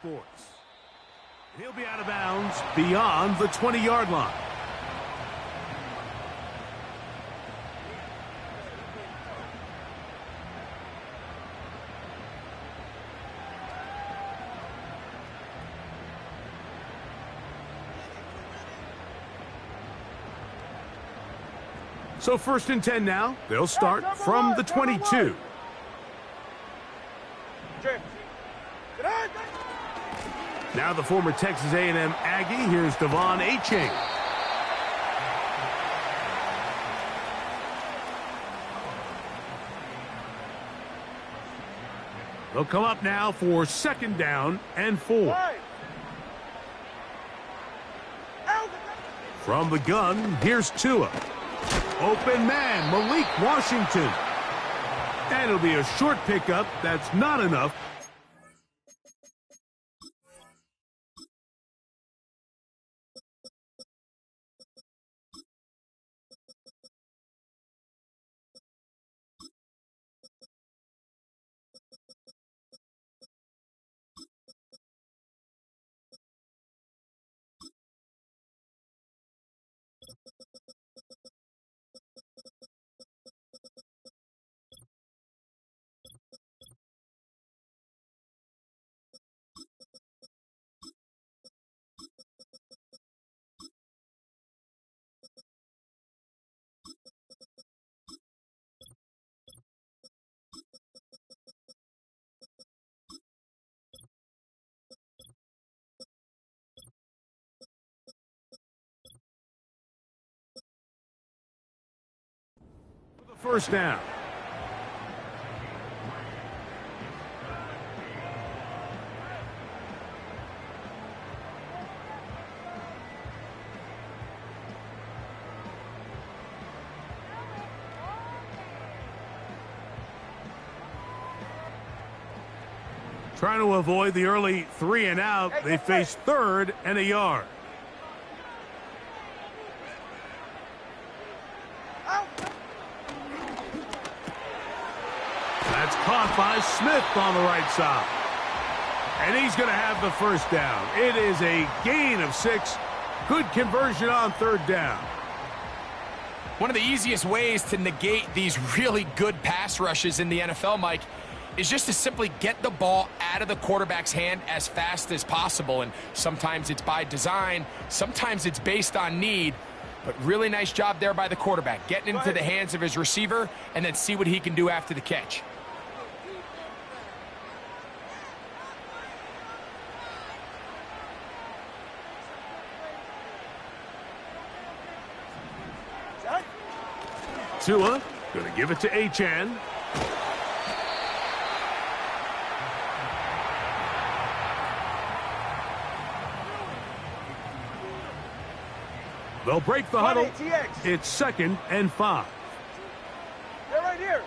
Sports. He'll be out of bounds beyond the 20-yard line. So 1st and 10 now. They'll start from the 22. Now the former Texas A&M Aggie. Here's Devon Aching. They'll come up now for 2nd down and 4. From the gun, here's Tua. Open man, Malik Washington. And it'll be a short pickup. That's not enough. First down. Trying to avoid the early 3 and out. They face 3rd and a yard. That's caught by Smith on the right side. And he's going to have the first down. It is a gain of 6. Good conversion on 3rd down. One of the easiest ways to negate these really good pass rushes in the NFL, Mike, is just to simply get the ball out of the quarterback's hand as fast as possible. And sometimes it's by design, sometimes it's based on need. But really nice job there by the quarterback, getting into the hands of his receiver and then see what he can do after the catch. Tua going to give it to Achane. They'll break the huddle. It's 2nd and 5. They're right here.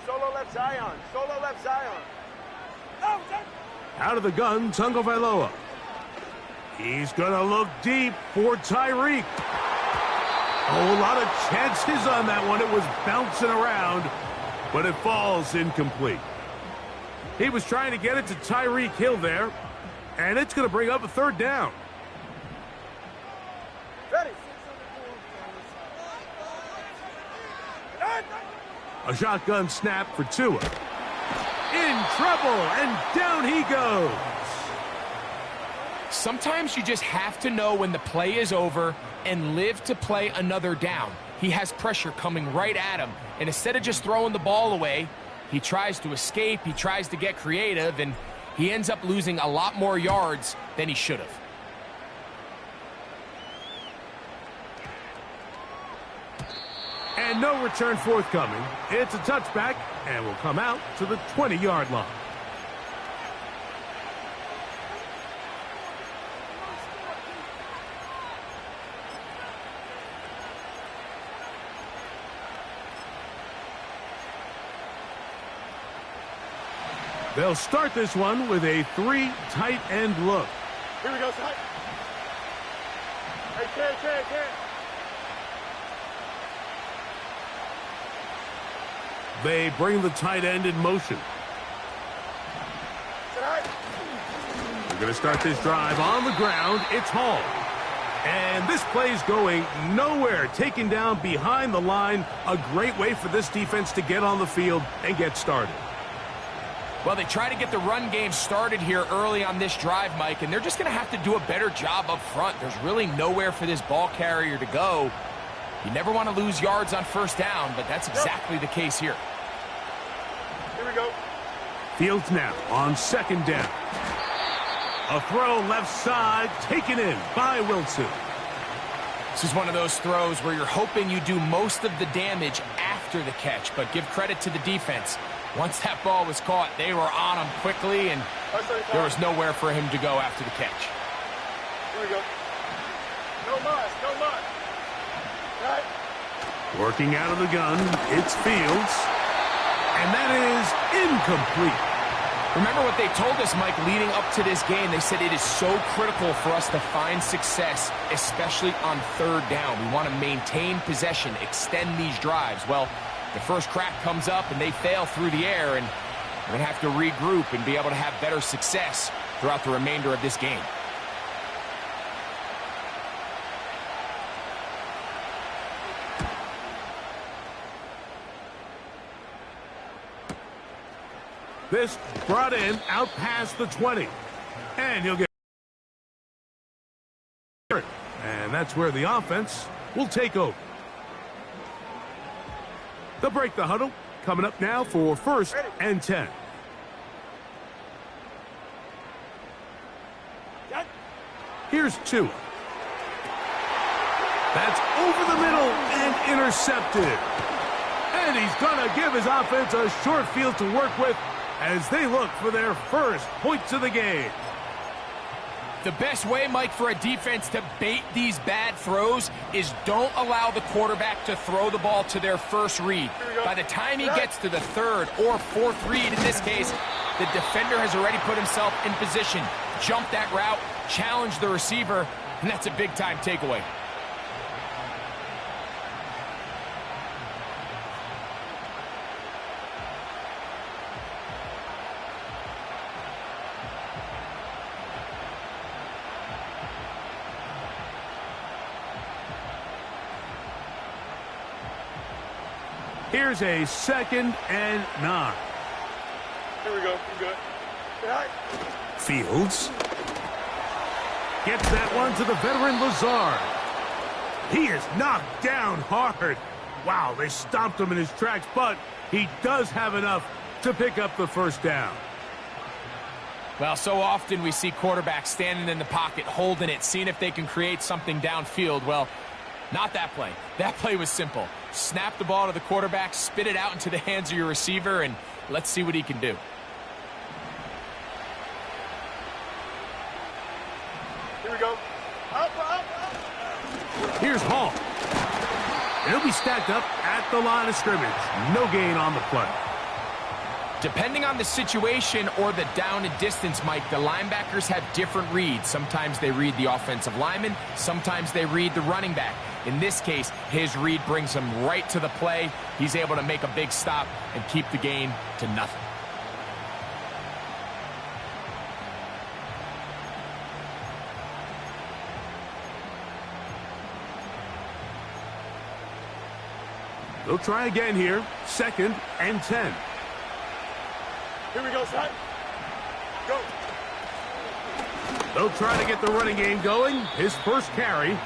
Solo left Zion. Solo left Zion. Out of the gun, Tagovailoa. He's going to look deep for Tyreek. Oh, a lot of chances on that one. It was bouncing around, but it falls incomplete. He was trying to get it to Tyreek Hill there, and it's going to bring up a 3rd down. Ready. A shotgun snap for Tua. In trouble, and down he goes. Sometimes you just have to know when the play is over and live to play another down. He has pressure coming right at him, and instead of just throwing the ball away, he tries to escape, he tries to get creative, and he ends up losing a lot more yards than he should have. And no return forthcoming. It's a touchback, and will come out to the 20-yard line. They'll start this one with a 3 tight end look. Here we go, side. Hey, can't. They bring the tight end in motion. We're going to start this drive on the ground. It's Hall. And this play's going nowhere, taken down behind the line. A great way for this defense to get on the field and get started. Well, they try to get the run game started here early on this drive, Mike, and they're just going to have to do a better job up front. There's really nowhere for this ball carrier to go. You never want to lose yards on first down, but that's exactly the case here. Here we go. Fields now on second down. A throw left side, taken in by Wilson. This is one of those throws where you're hoping you do most of the damage after the catch, but give credit to the defense. Once that ball was caught, they were on him quickly, and there was nowhere for him to go after the catch. Here we go. No muss, no muss. Right. Working out of the gun, it's Fields. And that is incomplete. Remember what they told us, Mike, leading up to this game. They said it is so critical for us to find success, especially on third down. We want to maintain possession, extend these drives. Well, the first crack comes up and they fail through the air, and we're going to have to regroup and be able to have better success throughout the remainder of this game. This brought in out past the 20. And he'll get hurt. And that's where the offense will take over. They'll break the huddle. Coming up now for 1st and 10. Here's 2. That's over the middle and intercepted. And he's going to give his offense a short field to work with as they look for their first points of the game. The best way, Mike, for a defense to bait these bad throws is don't allow the quarterback to throw the ball to their first read. By the time he gets to the third or fourth read, in this case, the defender has already put himself in position, jump that route, challenge the receiver, and that's a big-time takeaway. Here's a 2nd and 9. Here we go. You're good. Right. Fields gets that one to the veteran Lazard. He is knocked down hard. Wow, they stomped him in his tracks, but he does have enough to pick up the first down. Well, so often we see quarterbacks standing in the pocket, holding it, seeing if they can create something downfield. Well, not that play. That play was simple. Snap the ball to the quarterback, spit it out into the hands of your receiver, and let's see what he can do. Here we go. Up. Here's Hall. He'll be stacked up at the line of scrimmage. No gain on the play. Depending on the situation or the down and distance, Mike, the linebackers have different reads. Sometimes they read the offensive lineman. Sometimes they read the running back. In this case, his read brings him right to the play. He's able to make a big stop and keep the gain to nothing. They'll try again here. 2nd and 10. Here we go, son. Go. They'll try to get the running game going. His first carry.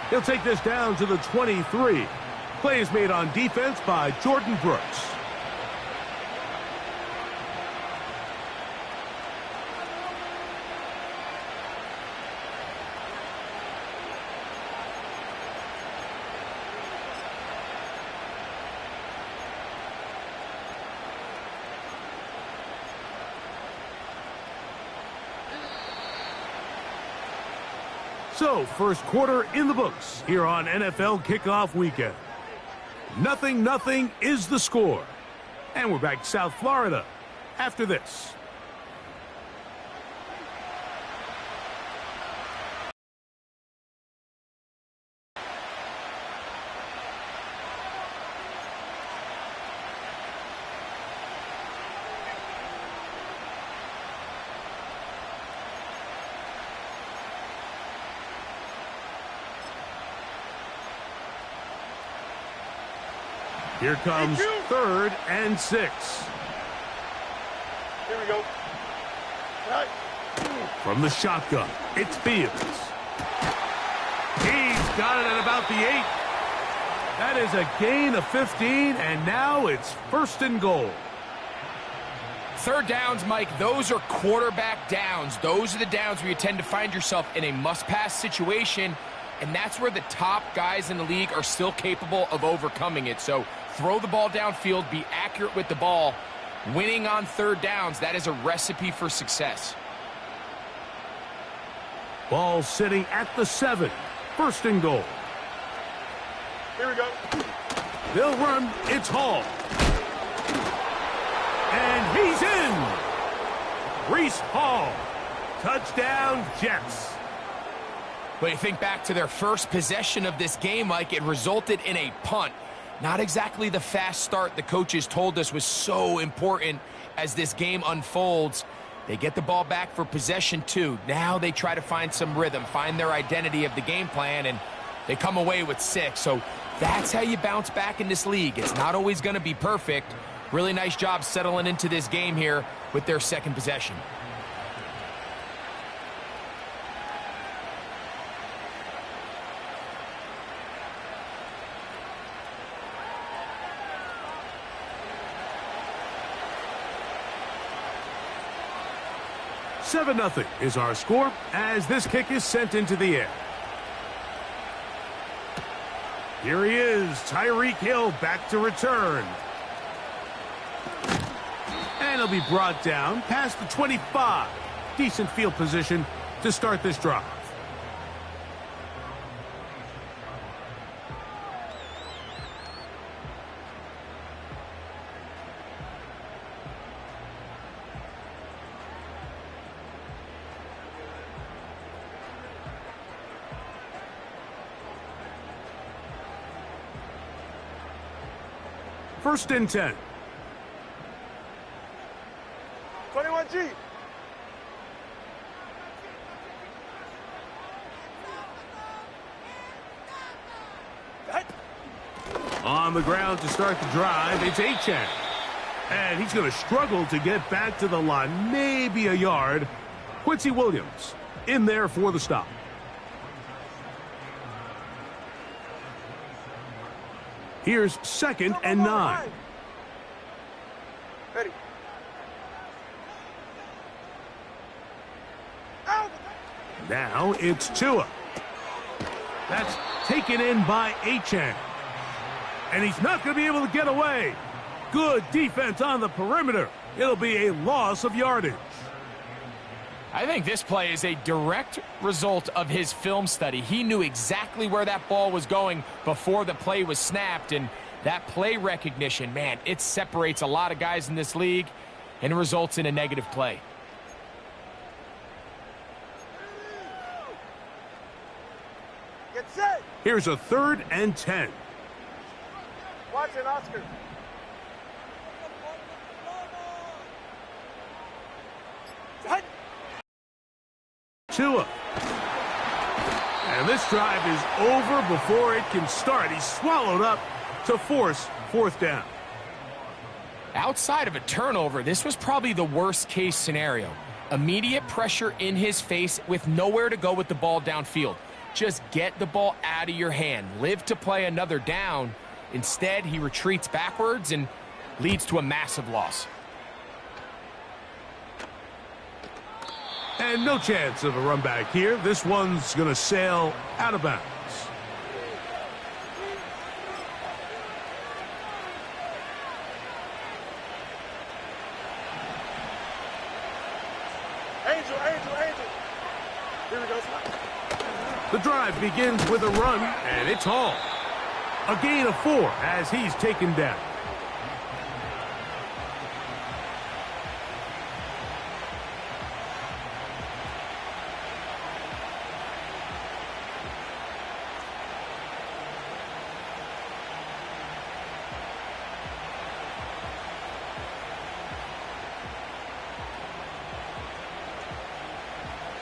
He'll take this down to the 23. Play is made on defense by Jordan Brooks. So, first quarter in the books here on NFL Kickoff Weekend. 0-0 is the score. And we're back to South Florida after this. Here comes 3rd and 6. Here we go. Right. From the shotgun, it's Fields. He's got it at about the 8. That is a gain of 15, and now it's 1st and goal. 3rd downs, Mike, those are quarterback downs. Those are the downs where you tend to find yourself in a must-pass situation, and that's where the top guys in the league are still capable of overcoming it. So throw the ball downfield, be accurate with the ball. Winning on 3rd downs, that is a recipe for success. Ball sitting at the 7. 1st and goal. Here we go. They'll run. It's Hall. And he's in. Breece Hall. Touchdown, Jets. But you think back to their first possession of this game, Mike, it resulted in a punt. Not exactly the fast start the coaches told us was so important as this game unfolds. They get the ball back for possession 2. Now they try to find some rhythm, find their identity of the game plan, and they come away with 6. So that's how you bounce back in this league. It's not always going to be perfect. Really nice job settling into this game here with their 2nd possession. Seven 0 is our score as this kick is sent into the air. Here he is, Tyreek Hill back to return. And he'll be brought down past the 25. Decent field position to start this drive. First and 10. 21G. On the ground to start the drive, it's Achane. And he's going to struggle to get back to the line, maybe a yard. Quincy Williams in there for the stop. Here's 2nd and 9. Ready. Now it's Tua. That's taken in by Achane. And he's not going to be able to get away. Good defense on the perimeter. It'll be a loss of yardage. I think this play is a direct result of his film study. He knew exactly where that ball was going before the play was snapped, and that play recognition, man, it separates a lot of guys in this league and results in a negative play. Get set. Here's a 3rd and 10. Watch it, Oscar. Set. Tua. And this drive is over before it can start. He's swallowed up to force 4th down. Outside of a turnover, this was probably the worst case scenario. Immediate pressure in his face with nowhere to go with the ball downfield. Just get the ball out of your hand. Live to play another down. Instead, he retreats backwards and leads to a massive loss. And no chance of a run back here. This one's going to sail out of bounds. Angel. Here we go. The drive begins with a run, and it's Hall. A gain of 4 as he's taken down.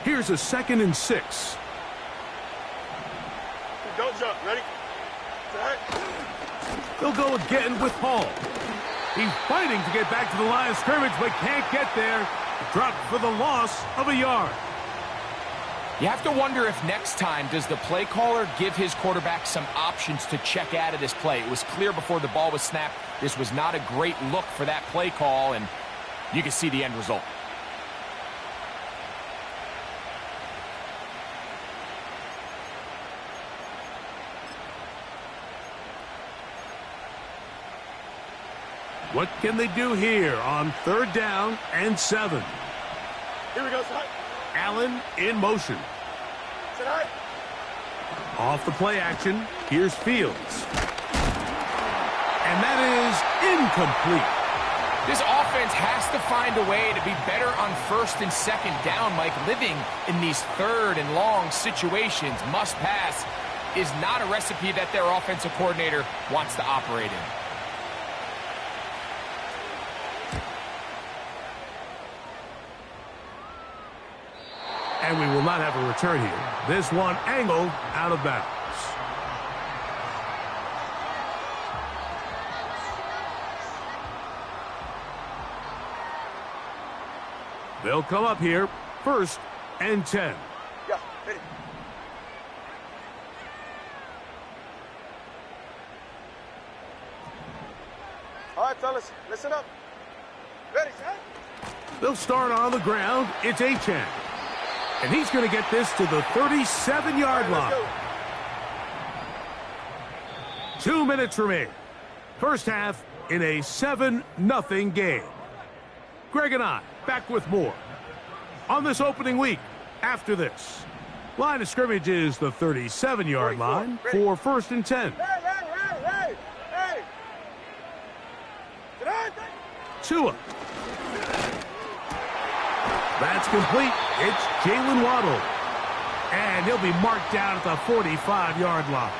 Here's a 2nd and 6. Don't jump. Ready? Set. They'll go again with Hall. He's fighting to get back to the line of scrimmage, but can't get there. Dropped for the loss of a yard. You have to wonder if next time does the play caller give his quarterback some options to check out of this play. It was clear before the ball was snapped. This was not a great look for that play call, and you can see the end result. What can they do here on 3rd down and 7? Here we go, son. Allen in motion. Sit high. Off the play action, here's Fields. And that is incomplete. This offense has to find a way to be better on 1st and 2nd down, Mike. Living in these 3rd and long situations, must pass, is not a recipe that their offensive coordinator wants to operate in. And we will not have a return here. This one angled out of bounds. They'll come up here, 1st and 10. Yeah, hit it. All right, fellas, listen up. Ready, son? They'll start on the ground. It's Achane. And he's going to get this to the 37-yard line. 2 minutes remain. First half in a 7-0 game. Greg and I back with more on this opening week after this. Line of scrimmage is the 37-yard line for 1st and 10. Hey! Tua. That's complete. It's Jalen Waddle. And he'll be marked down at the 45-yard line.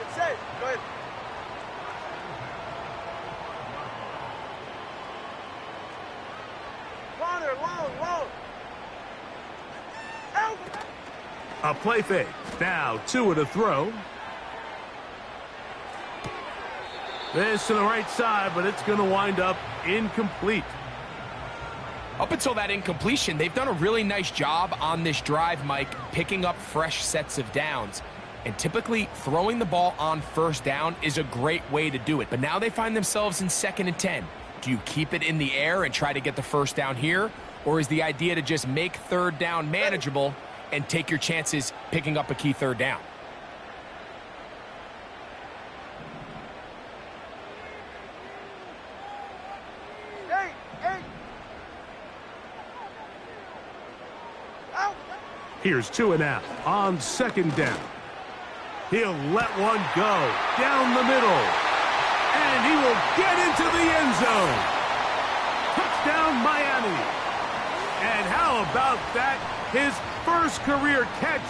It's safe. Go ahead. Corner, long. Out. A play fake. Now Tua to throw. This to the right side, but it's going to wind up incomplete. Up until that incompletion, they've done a really nice job on this drive, Mike, picking up fresh sets of downs. And typically, throwing the ball on 1st down is a great way to do it. But now they find themselves in 2nd and 10. Do you keep it in the air and try to get the 1st down here? Or is the idea to just make 3rd down manageable and take your chances picking up a key 3rd down? Here's Tua now on 2nd down. He'll let one go down the middle. And he will get into the end zone. Touchdown, Miami. And how about that? His first career catch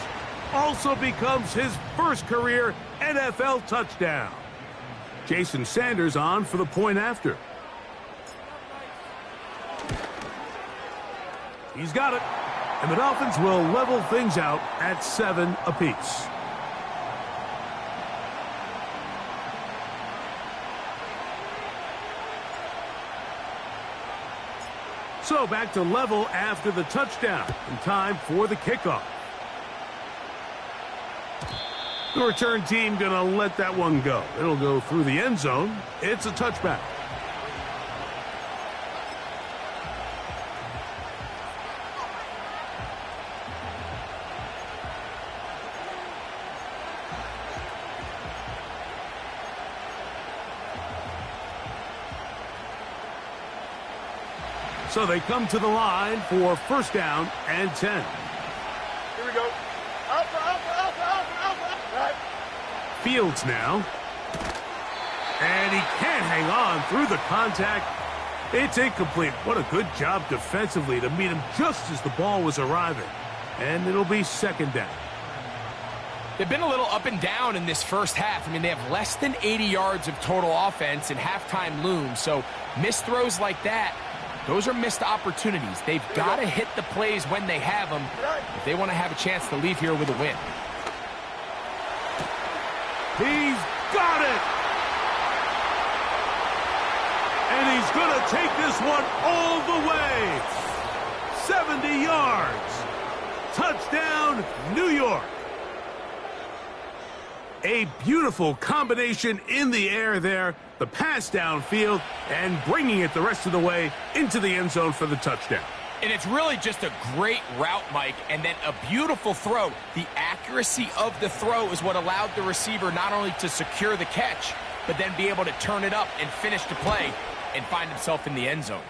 also becomes his first career NFL touchdown. Jason Sanders on for the point after. He's got it. And the Dolphins will level things out at 7 apiece. So back to level after the touchdown. And time for the kickoff. The return team going to let that one go. It'll go through the end zone. It's a touchback. So they come to the line for 1st down and 10. Here we go. Alpha. Right. Fields now. And he can't hang on through the contact. It's incomplete. What a good job defensively to meet him just as the ball was arriving. And it'll be 2nd down. They've been a little up and down in this first half. I mean, they have less than 80 yards of total offense and halftime looms. So missed throws like that, those are missed opportunities. They've got to hit the plays when they have them if they want to have a chance to leave here with a win. He's got it! And he's going to take this one all the way. 70 yards. Touchdown, New York. A beautiful combination in the air there. The pass downfield and bringing it the rest of the way into the end zone for the touchdown. And it's really just a great route, Mike, and then a beautiful throw. The accuracy of the throw is what allowed the receiver not only to secure the catch, but then be able to turn it up and finish the play and find himself in the end zone.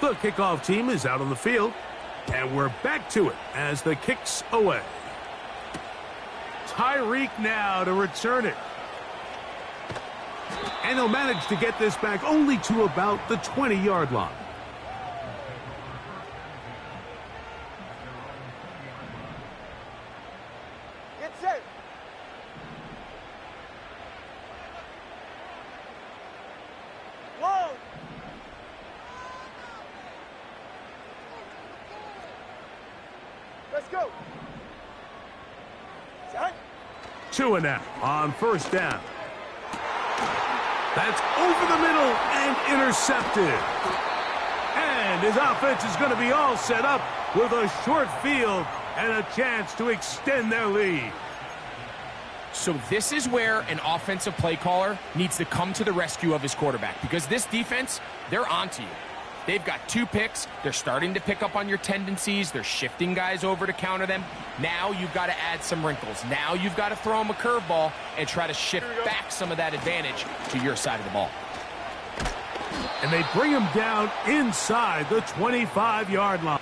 The kickoff team is out on the field, and we're back to it as the kick's away. Tyreek now to return it. And he'll manage to get this back only to about the 20-yard line. Get set. Long. Let's go. Set. 2 and out on first down. That's over the middle and intercepted. And his offense is going to be all set up with a short field and a chance to extend their lead. So this is where an offensive play caller needs to come to the rescue of his quarterback, because this defense, they're onto you. They've got 2 picks. They're starting to pick up on your tendencies. They're shifting guys over to counter them. Now you've got to add some wrinkles. Now you've got to throw them a curveball and try to shift back some of that advantage to your side of the ball. And they bring him down inside the 25-yard line.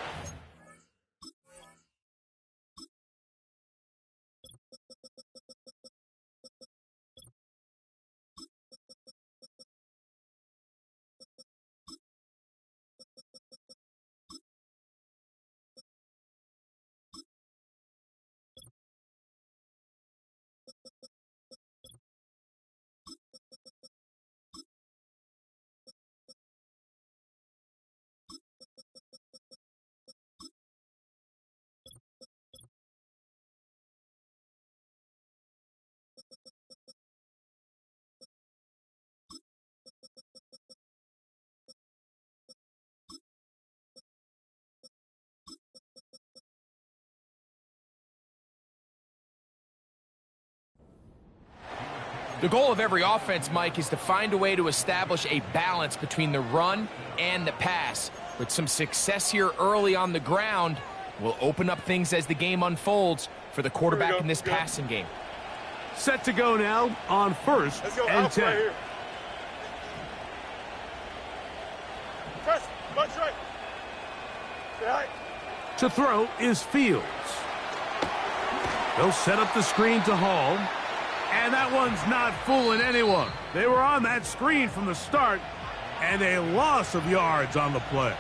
The goal of every offense, Mike, is to find a way to establish a balance between the run and the pass. But some success here early on the ground will open up things as the game unfolds for the quarterback in this passing game. Set to go now on first and 10. Right here. Press, bunch right. Stay high. To throw is Fields. They'll set up the screen to Hall. And that one's not fooling anyone. They were on that screen from the start, and a loss of yards on the play.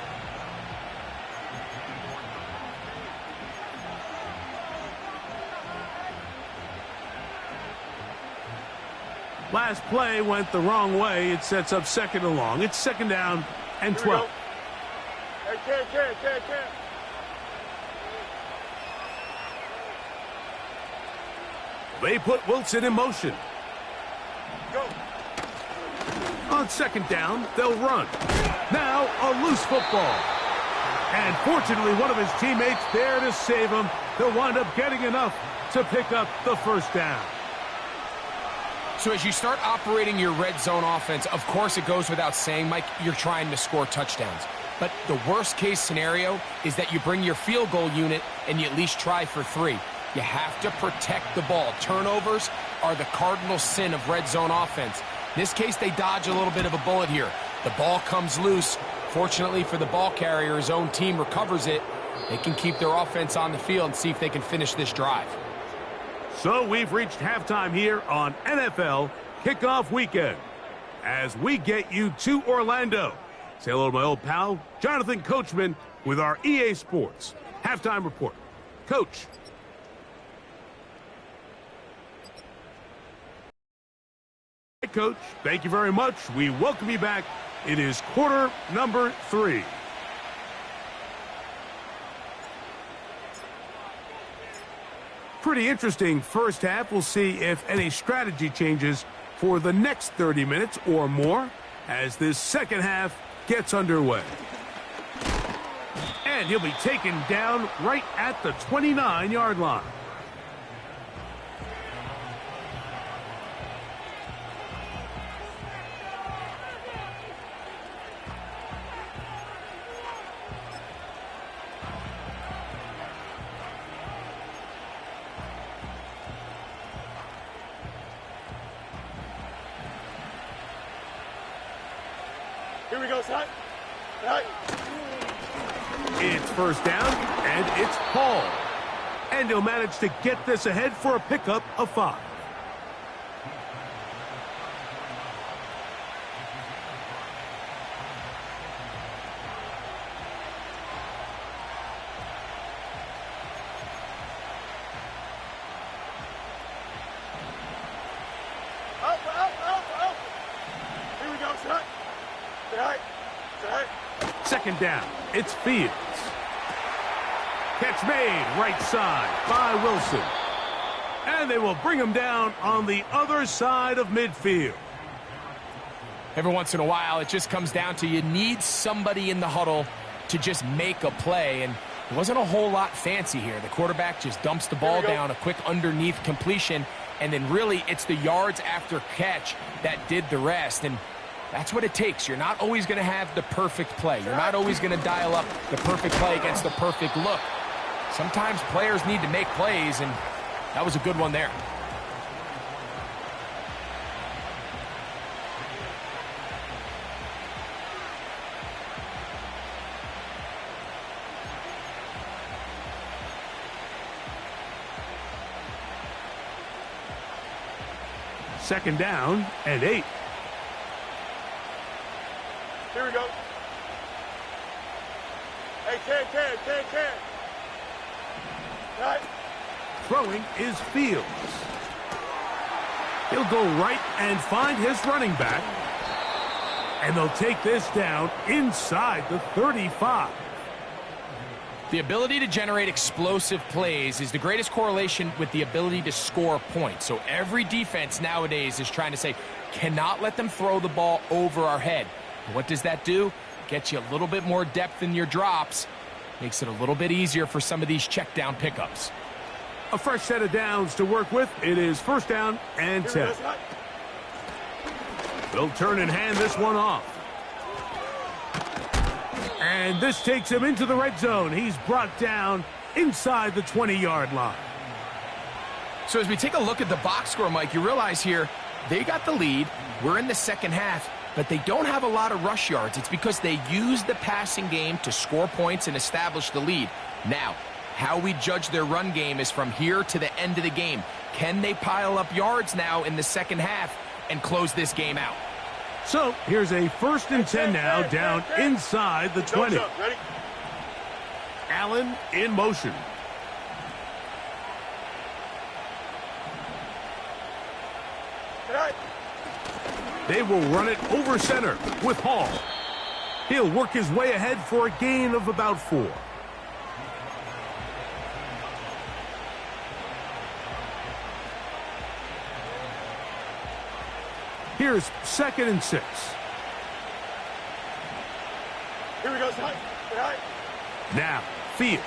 Last play went the wrong way. It sets up second and long. It's second down and 12. Hey, can. They put Wilson in motion. Go. On second down, they'll run. Now a loose football. And fortunately, one of his teammates there to save him. They'll wind up getting enough to pick up the first down. So as you start operating your red zone offense, of course it goes without saying, Mike, you're trying to score touchdowns. But the worst case scenario is that you bring your field goal unit and you at least try for 3. You have to protect the ball. Turnovers are the cardinal sin of red zone offense. In this case, they dodge a little bit of a bullet here. The ball comes loose. Fortunately for the ball carrier, his own team recovers it. They can keep their offense on the field and see if they can finish this drive. So we've reached halftime here on NFL Kickoff Weekend. As we get you to Orlando. Say hello to my old pal, Jonathan Coachman, with our EA Sports Halftime Report. Coach, Coach. Thank you very much. We welcome you back. It is quarter number 3. Pretty interesting first half. We'll see if any strategy changes for the next 30 minutes or more as this second half gets underway. And he'll be taken down right at the 29-yard line. Here we go, son. Right. It's first down, and it's Paul. And he'll manage to get this ahead for a pickup of 5. Up. Here we go, son. Right. Second down, it's Fields. Catch made right side by Wilson. And they will bring him down on the other side of midfield. Every once in a while, it just comes down to you need somebody in the huddle to just make a play, and it wasn't a whole lot fancy here. The quarterback just dumps the ball down, a quick underneath completion, and then really it's the yards after catch that did the rest, and that's what it takes. You're not always going to have the perfect play. You're not always going to dial up the perfect play against the perfect look. Sometimes players need to make plays, and that was a good one there. Second down and 8. Here we go. Hey, can. Right. Throwing is Fields. He'll go right and find his running back. And they'll take this down inside the 35. The ability to generate explosive plays is the greatest correlation with the ability to score points. So every defense nowadays is trying to say, cannot let them throw the ball over our head. What does that do? Gets you a little bit more depth in your drops. Makes it a little bit easier for some of these check down pickups. A fresh set of downs to work with. It is first down and 10. They'll turn and hand this one off. And this takes him into the red zone. He's brought down inside the 20-yard line. So as we take a look at the box score, Mike, you realize here they got the lead. We're in the second half, but they don't have a lot of rush yards. It's because they use the passing game to score points and establish the lead. Now, how we judge their run game is from here to the end of the game. Can they pile up yards now in the second half and close this game out? So here's a first and 10 now down inside the 20. Ready? Allen in motion. Right. They will run it over center with Hall. He'll work his way ahead for a gain of about 4. Here's second and 6. Here we go, son. Right. Now, Fields.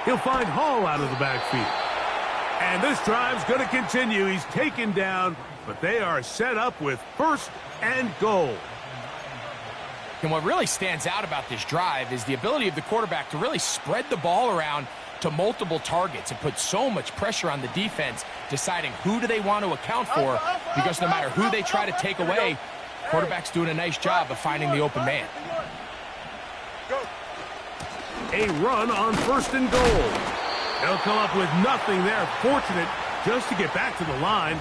He'll find Hall out of the backfield. And this drive's going to continue. He's taken down, but they are set up with first and goal. And what really stands out about this drive is the ability of the quarterback to really spread the ball around to multiple targets. It puts so much pressure on the defense deciding who do they want to account for, because no matter who they try to take away, quarterback's doing a nice job of finding the open man. A run on first and goal. They'll come up with nothing there. Fortunate just to get back to the line.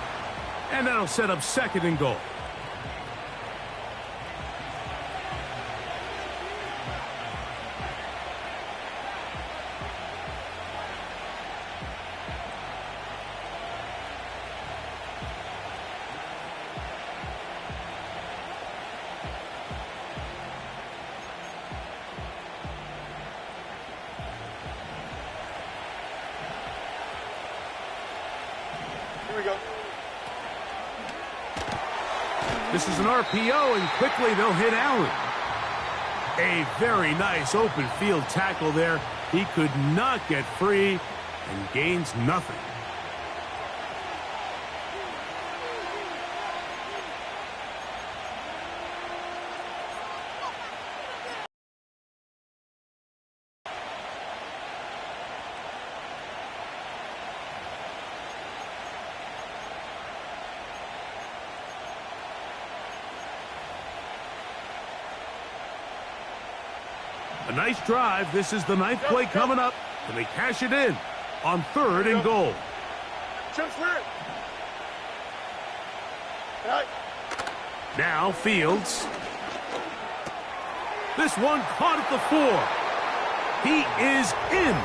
And that'll set up second and goal. go. This is an RPO, and quickly they'll hit Allen. A very nice open field tackle there. He could not get free and gains nothing. A nice drive. This is the ninth play coming up, and they cash it in on 3rd and goal. Jump clear. Right. Now Fields. This one caught at the 4. He is in.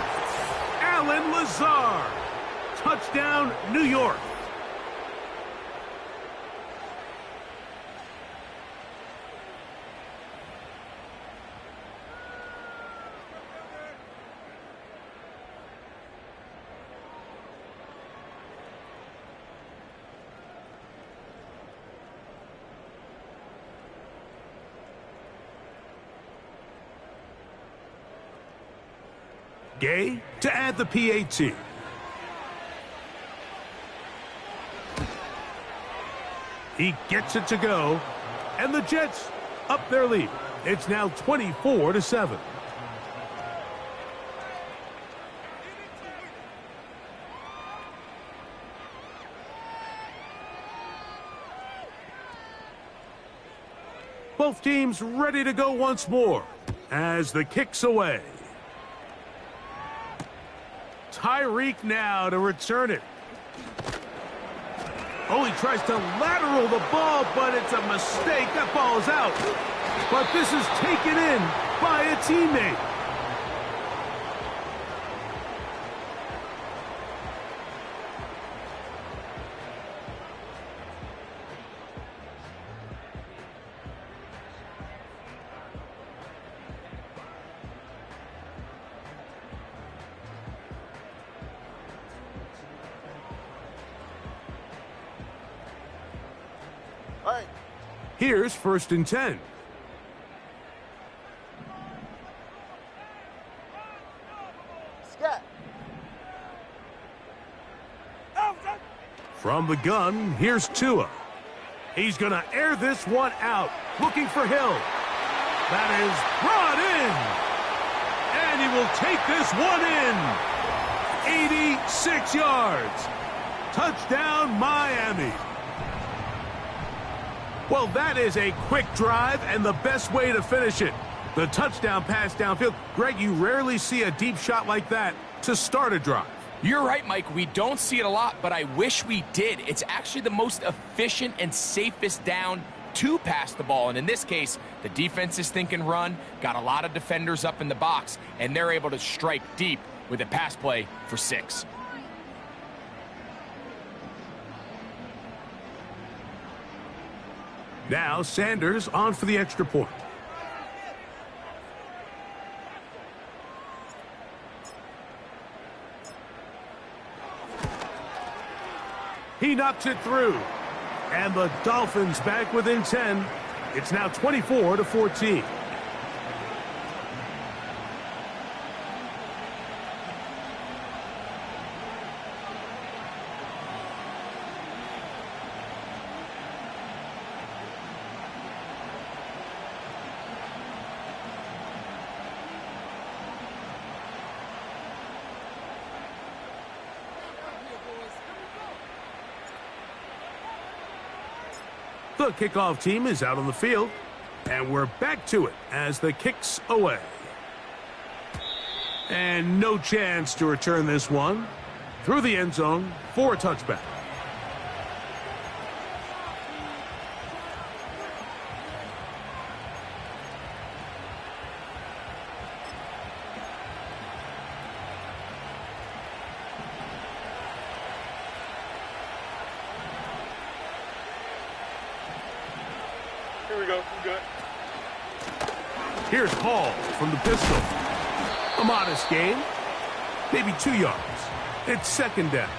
Allen Lazard. Touchdown, New York. Gay to add the PAT. He gets it to go, and the Jets up their lead. It's now 24-7. Both teams ready to go once more as the kick's away. Tyreek now to return it. Oh, he tries to lateral the ball, but it's a mistake. That ball is out. But this is taken in by a teammate. Right. Here's 1st and 10. Scat. From the gun, here's Tua. He's going to air this one out, looking for Hill. That is brought in. And he will take this one in. 86 yards. Touchdown, Miami. Well, that is a quick drive and the best way to finish it. The touchdown pass downfield. Greg, you rarely see a deep shot like that to start a drive. You're right, Mike. We don't see it a lot, but I wish we did. It's actually the most efficient and safest down to pass the ball. And in this case, the defense is thinking run, got a lot of defenders up in the box, and they're able to strike deep with a pass play for 6. Now Sanders on for the extra point. He knocks it through. And the Dolphins back within 10. It's now 24-14. The kickoff team is out on the field, and we're back to it as the kick's away. And no chance to return this one through the end zone for a touchback. Here we go. We're good. Here's Hall from the pistol. A modest gain. Maybe 2 yards. It's 2nd down.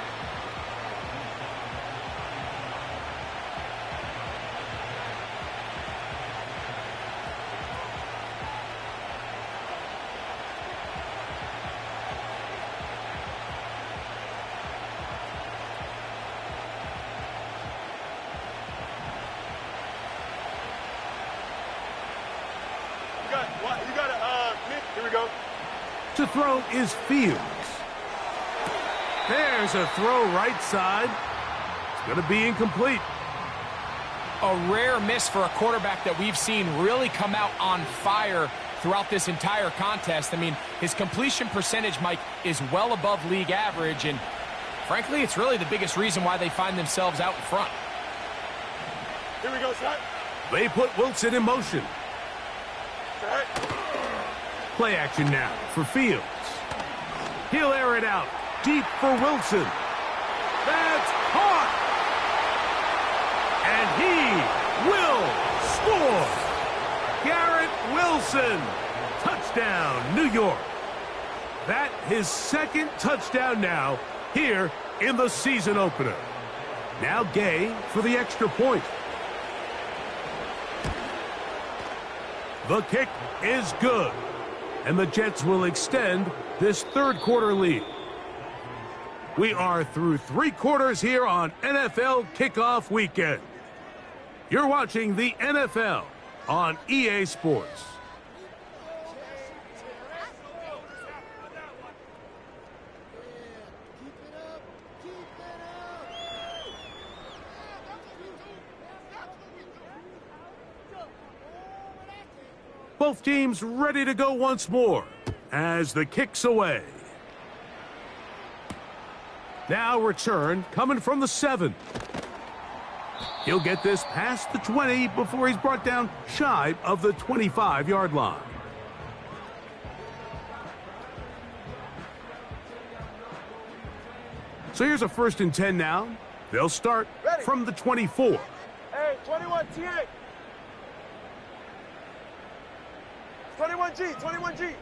go. To throw is Fields. There's a throw right side. It's going to be incomplete. A rare miss for a quarterback that we've seen really come out on fire throughout this entire contest. I mean, his completion percentage, Mike, is well above league average, and frankly, it's really the biggest reason why they find themselves out in front. Here we go, set. They put Wilson in motion. Set. Play action now for Fields. He'll air it out deep for Wilson. That's caught! And he will score! Garrett Wilson! Touchdown, New York. That his second touchdown now here in the season opener. Now Gay for the extra point. The kick is good. And the Jets will extend this third quarter lead. We are through 3 quarters here on NFL Kickoff Weekend. You're watching the NFL on EA Sports. Both teams ready to go once more as the kick's away. Now return coming from the 7. He'll get this past the 20 before he's brought down shy of the 25-yard line. So here's a 1st and 10 now. They'll start from the 24. Hey, 21 TA. 21G, 21G.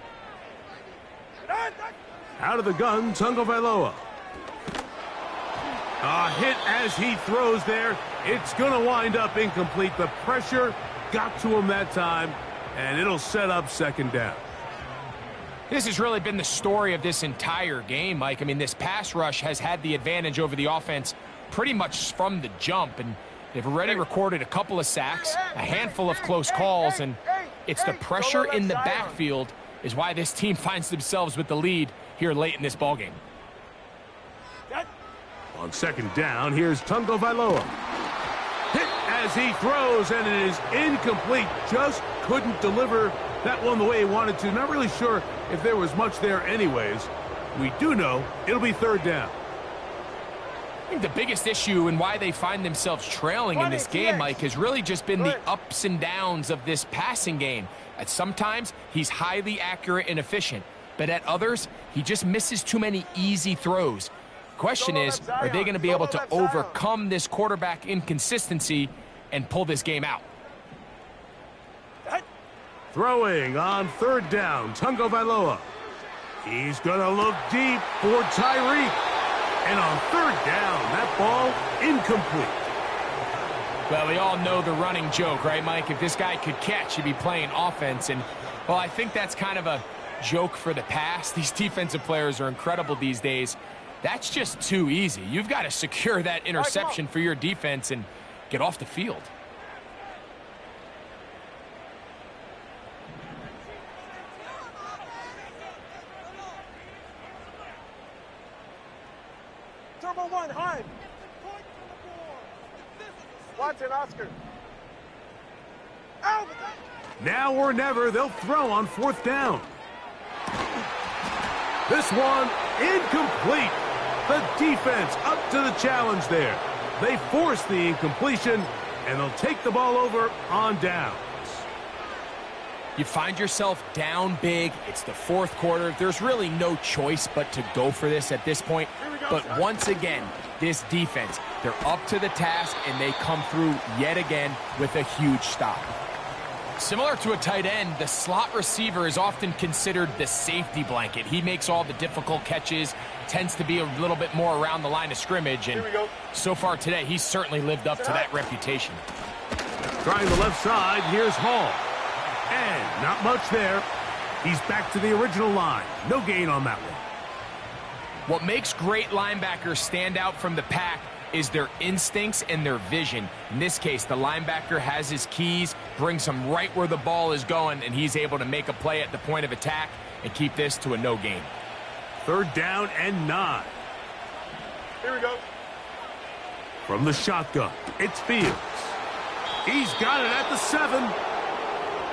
Out of the gun, Tagovailoa. A hit as he throws there. It's going to wind up incomplete. The pressure got to him that time, and it'll set up 2nd down. This has really been the story of this entire game, Mike. I mean, this pass rush has had the advantage over the offense pretty much from the jump, and they've already recorded a couple of sacks, a handful of close calls, and it's the pressure in the backfield is why this team finds themselves with the lead here late in this ballgame. On 2nd down, here's Tagovailoa. Hit as he throws, and it is incomplete. Just couldn't deliver that one the way he wanted to. Not really sure if there was much there anyways. We do know it'll be 3rd down. I think the biggest issue and why they find themselves trailing in this game, Mike, has really just been the ups and downs of this passing game. At sometimes, he's highly accurate and efficient, but at others, he just misses too many easy throws. Question is, are they going to be able to overcome this quarterback inconsistency and pull this game out? Throwing on 3rd down, Tagovailoa. He's going to look deep for Tyreek. And on 3rd down, that ball incomplete. Well, we all know the running joke, right, Mike? If this guy could catch, he'd be playing offense. And, well, I think that's kind of a joke for the past. These defensive players are incredible these days. That's just too easy. You've got to secure that interception for your defense and get off the field. Turbo 1, high. Watson, Oscar. Out. Now or never, they'll throw on 4th down. This one incomplete. The defense up to the challenge there. They force the incompletion, and they'll take the ball over on downs. You find yourself down big. It's the 4th quarter. There's really no choice but to go for this at this point. But once again, this defense, they're up to the task, and they come through yet again with a huge stop. Similar to a tight end, the slot receiver is often considered the safety blanket. He makes all the difficult catches, tends to be a little bit more around the line of scrimmage, and so far today, he's certainly lived up to that reputation. Trying the left side, here's Hall. And not much there. He's back to the original line. No gain on that one. What makes great linebackers stand out from the pack is their instincts and their vision. In this case, the linebacker has his keys, brings him right where the ball is going, and he's able to make a play at the point of attack. and keep this to a no gain. 3rd down and 9. Here we go. From the shotgun, it's Fields. He's got it at the 7.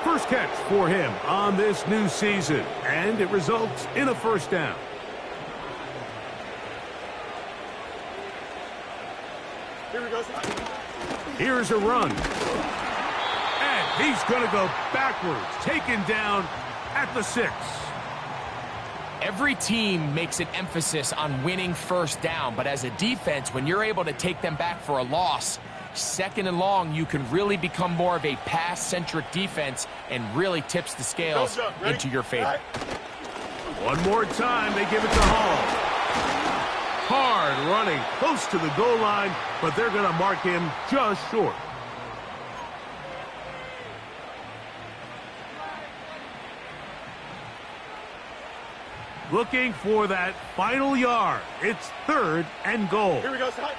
First catch for him on this new season, and it results in a 1st down. Here we go. Here's a run. And he's going to go backwards, taken down at the 6. Every team makes an emphasis on winning 1st down, but as a defense, when you're able to take them back for a loss, 2nd and long, you can really become more of a pass-centric defense and really tips the scales into your favor. One more time, they give it to Hall. Hard running close to the goal line, but they're going to mark him just short. Looking for that final yard. It's 3rd and goal. Here we go, Scott.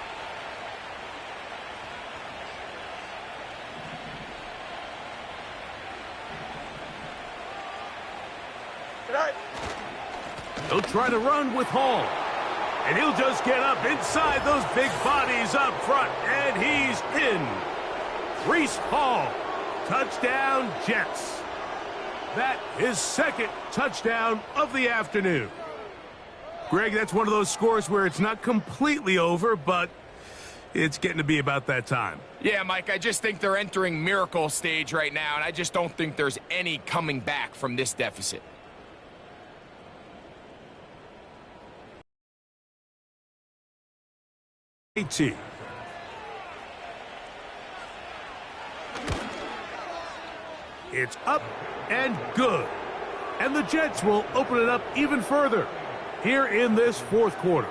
He'll try to run with Hall. And he'll just get up inside those big bodies up front. And he's in. Reese Hall. Touchdown, Jets. That is 2nd touchdown of the afternoon. Greg, that's one of those scores where it's not completely over, but it's getting to be about that time. Yeah, Mike, I just think they're entering miracle stage right now, and I just don't think there's any coming back from this deficit. It's up and good. And the Jets will open it up even further here in this 4th quarter.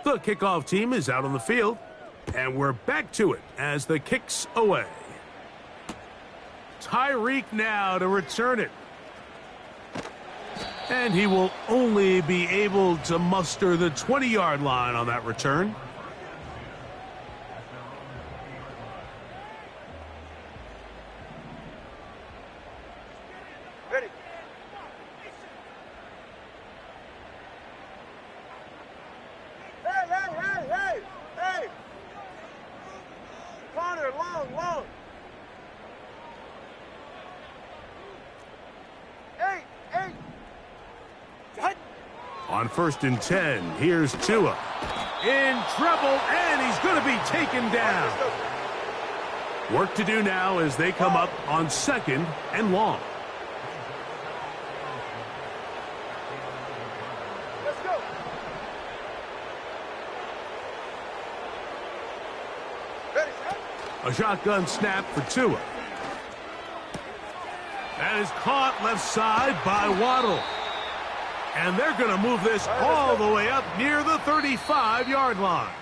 The kickoff team is out on the field, and we're back to it as the kick's away. Tyreek now to return it. And he will only be able to muster the 20-yard line on that return. Ready. Hey! Connor, long. Hey! On 1st and 10, here's Tua. In trouble, and he's going to be taken down. Work to do now as they come up on 2nd and long. Let's go. Ready, set. A shotgun snap for Tua. That is caught left side by Waddle. And they're going to move this all the way up near the 35-yard line.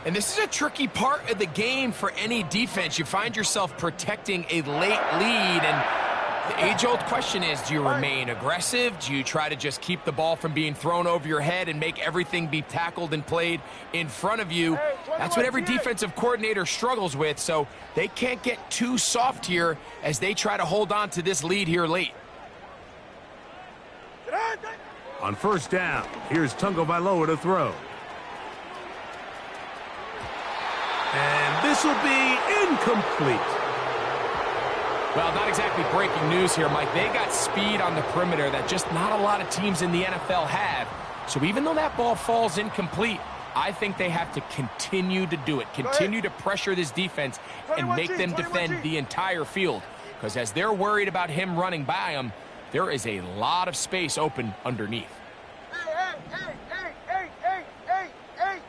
And this is a tricky part of the game for any defense. You find yourself protecting a late lead, and the age-old question is, do you remain aggressive? Do you try to just keep the ball from being thrown over your head and make everything be tackled and played in front of you? That's what every defensive coordinator struggles with, so they can't get too soft here as they try to hold on to this lead here late. On 1st down, here's Tagovailoa to throw. And this will be incomplete. Well, not exactly breaking news here, Mike. They got speed on the perimeter that just not a lot of teams in the NFL have. So even though that ball falls incomplete, I think they have to continue to do it. Continue to pressure this defense and make them defend the entire field. Because as they're worried about him running by them, there is a lot of space open underneath. Hey!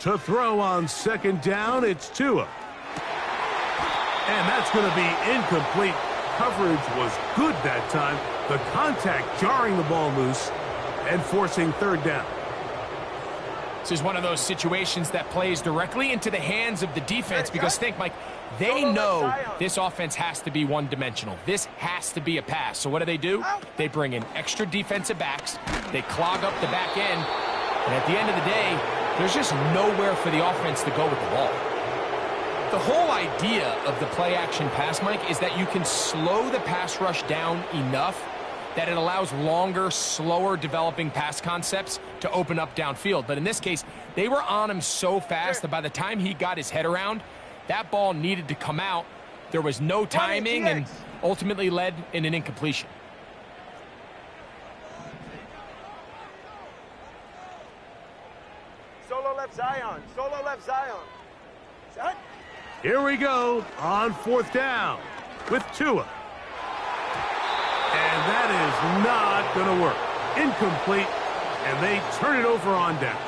To throw on 2nd down, it's Tua. And that's going to be incomplete. Coverage was good that time. The contact jarring the ball loose and forcing third down. This is one of those situations that plays directly into the hands of the defense because think, Mike, they know this offense has to be one-dimensional. This has to be a pass. So what do? They bring in extra defensive backs. They clog up the back end. And at the end of the day, there's just nowhere for the offense to go with the ball. The whole idea of the play-action pass, Mike, is that you can slow the pass rush down enough that it allows longer, slower developing pass concepts to open up downfield. But in this case, they were on him so fast that by the time he got his head around, that ball needed to come out. There was no timing and ultimately led in an incompletion. Solo left Zion. Solo left Zion. Set. Here we go on fourth down with Tua. And that is not going to work. Incomplete, and they turn it over on downs.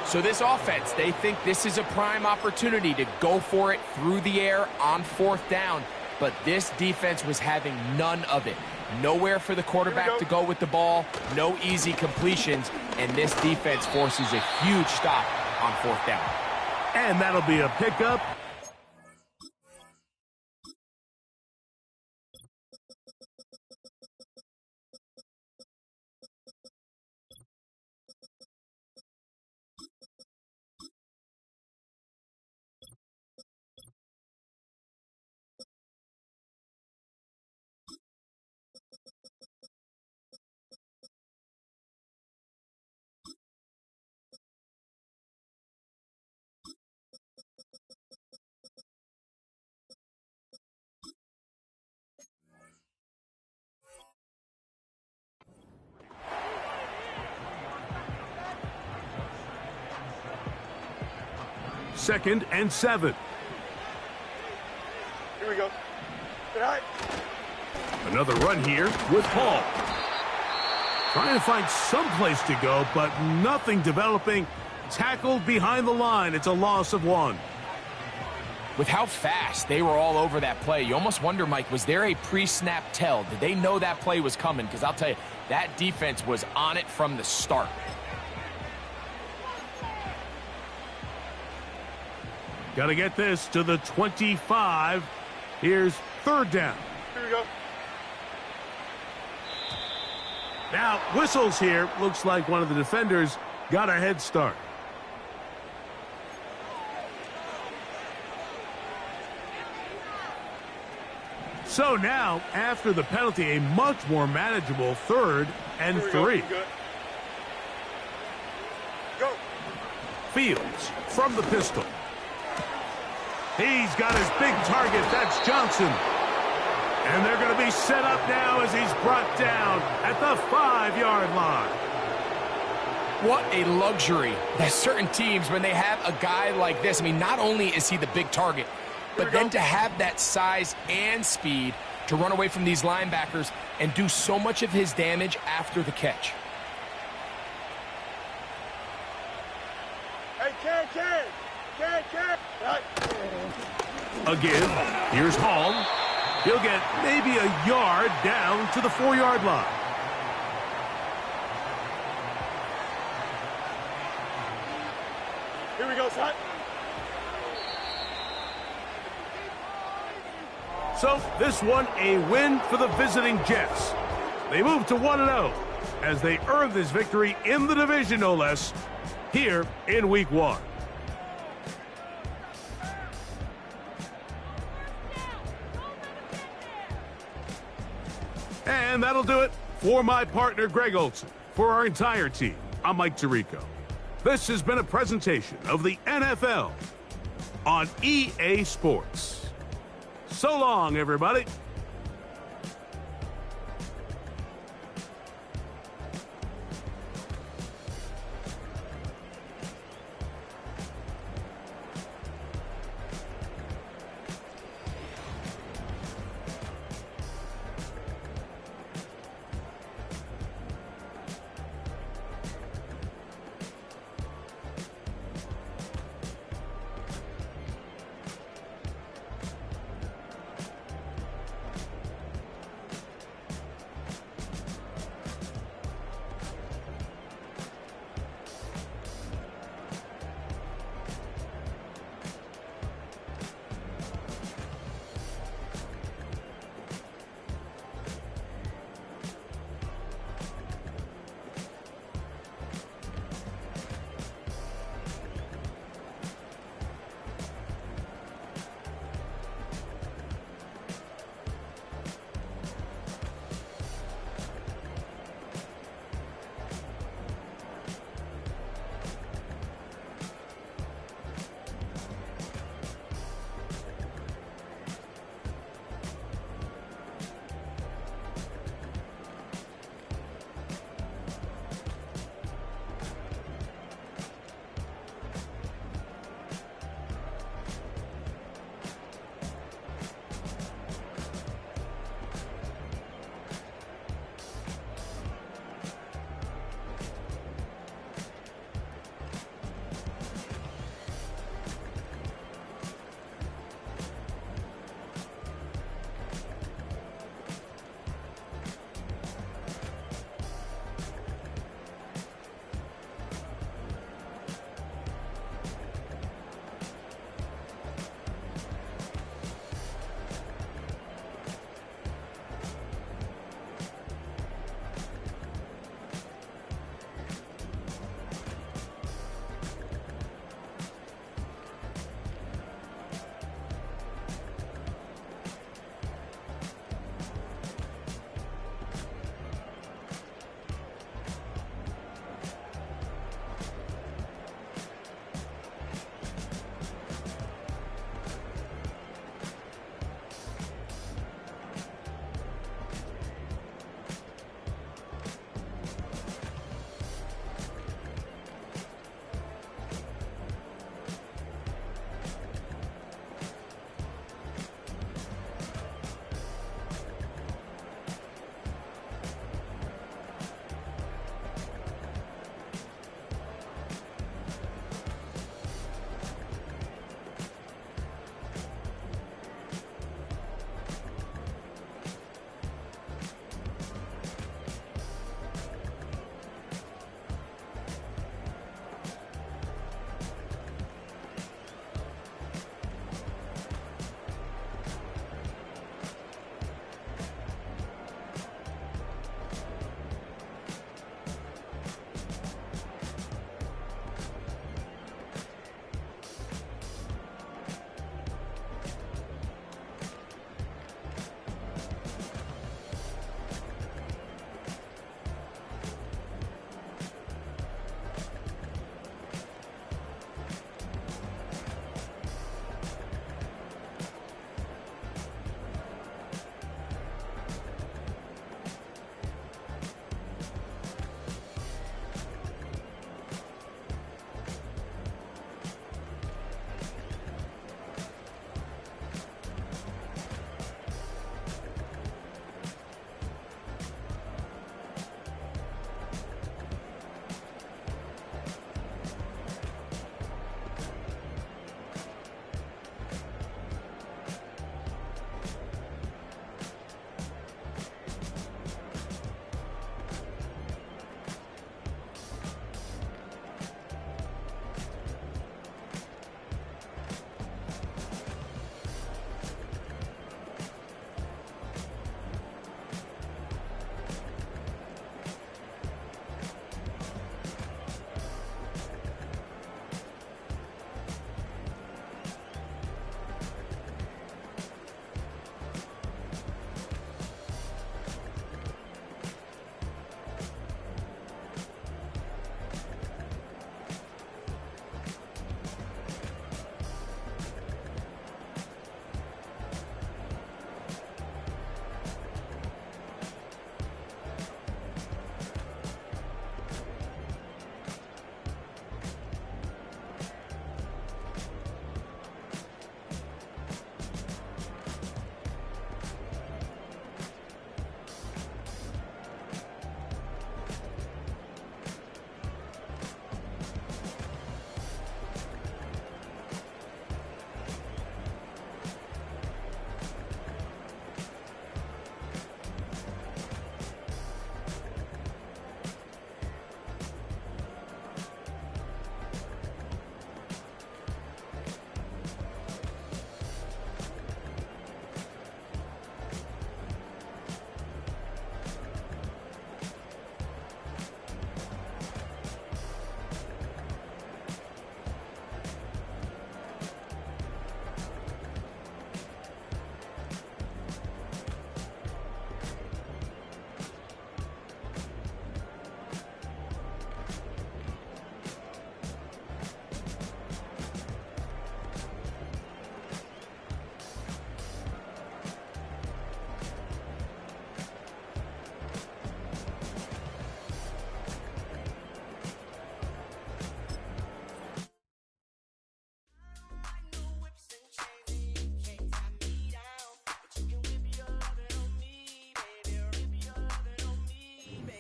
So this offense, they think this is a prime opportunity to go for it through the air on fourth down. But this defense was having none of it. Nowhere for the quarterback to go with the ball, no easy completions, and this defense forces a huge stop on fourth down. And that'll be a pickup. Second and 7. Here we go. Good eye. Another run here with Paul. Trying to find some place to go, but nothing developing. Tackled behind the line. It's a loss of 1. With how fast they were all over that play, you almost wonder, Mike, was there a pre-snap tell? Did they know that play was coming? Because I'll tell you, that defense was on it from the start. Got to get this to the 25. Here's third down. Here we go. Now, whistles here. Looks like one of the defenders got a head start. So now, after the penalty, a much more manageable third and 3. Go. Fields from the pistol. He's got his big target. That's Johnson. And they're going to be set up now as he's brought down at the 5-yard line. What a luxury that certain teams, when they have a guy like this, I mean, not only is he the big target, but then to have that size and speed to run away from these linebackers and do so much of his damage after the catch. Hey, Ken. Right. Again, here's Hall. He'll get maybe a yard down to the 4-yard line. Here we go, son. So this one a win for the visiting Jets. They move to 1-0 as they earn this victory in the division, no less, here in Week 1. And that'll do it for my partner, Greg Olson. For our entire team, I'm Mike Tirico. This has been a presentation of the NFL on EA Sports. So long, everybody.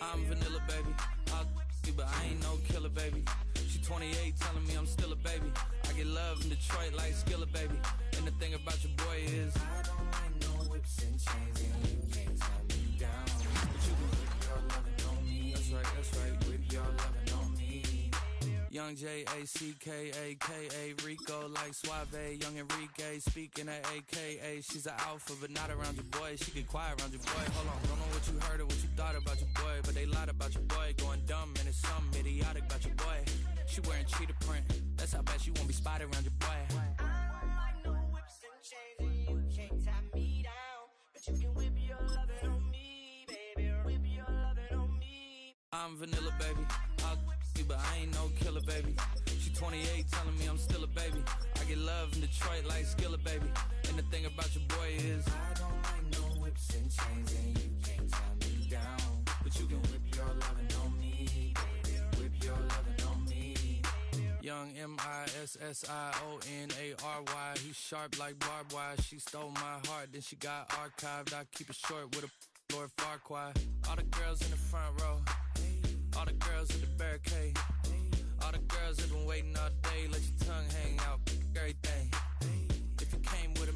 I'm vanilla, baby. I'll you, but I ain't no killer, baby. She 28, telling me I'm still a baby. I get love in Detroit like Skillet, baby. And the thing about your boy is I don't like no whips and chains, and you can't tie me down. But you can whip your lovin' on me. That's right, whip your lovin' on me. Young J-A-C-K-A-K-A, Rico like Suave, young Enrique, speaking at AKA. She's an alpha, but not around your boy. She get quiet around your boy. Hold on, don't know what you heard or what you thought about your boy, but they lied about your boy. Going dumb, and it's something idiotic about your boy. She wearing cheetah print, that's how bad she won't be spotted around your boy. I don't like no whips and chains, and you can't tie me down. But you can whip your lovin' on me, baby, whip your lovin' on me. I'm vanilla, baby. I'll you, but I ain't no killer, baby. She 28, telling me I'm still a baby. I get love in Detroit like Skillet, baby. And the thing about your boy is I don't like no whips and chains, and you can't tie me down. But you can whip your lovin' on me, baby. Whip your lovin' on me. Young M-I-S-S-I-O-N-A-R-Y. He's sharp like barbed wire. She stole my heart, then she got archived. I keep it short with a Lord Farquaad. All the girls in the front row, all the girls at the barricade, all the girls that been waiting all day. Let your tongue hang out, everything. If you came with a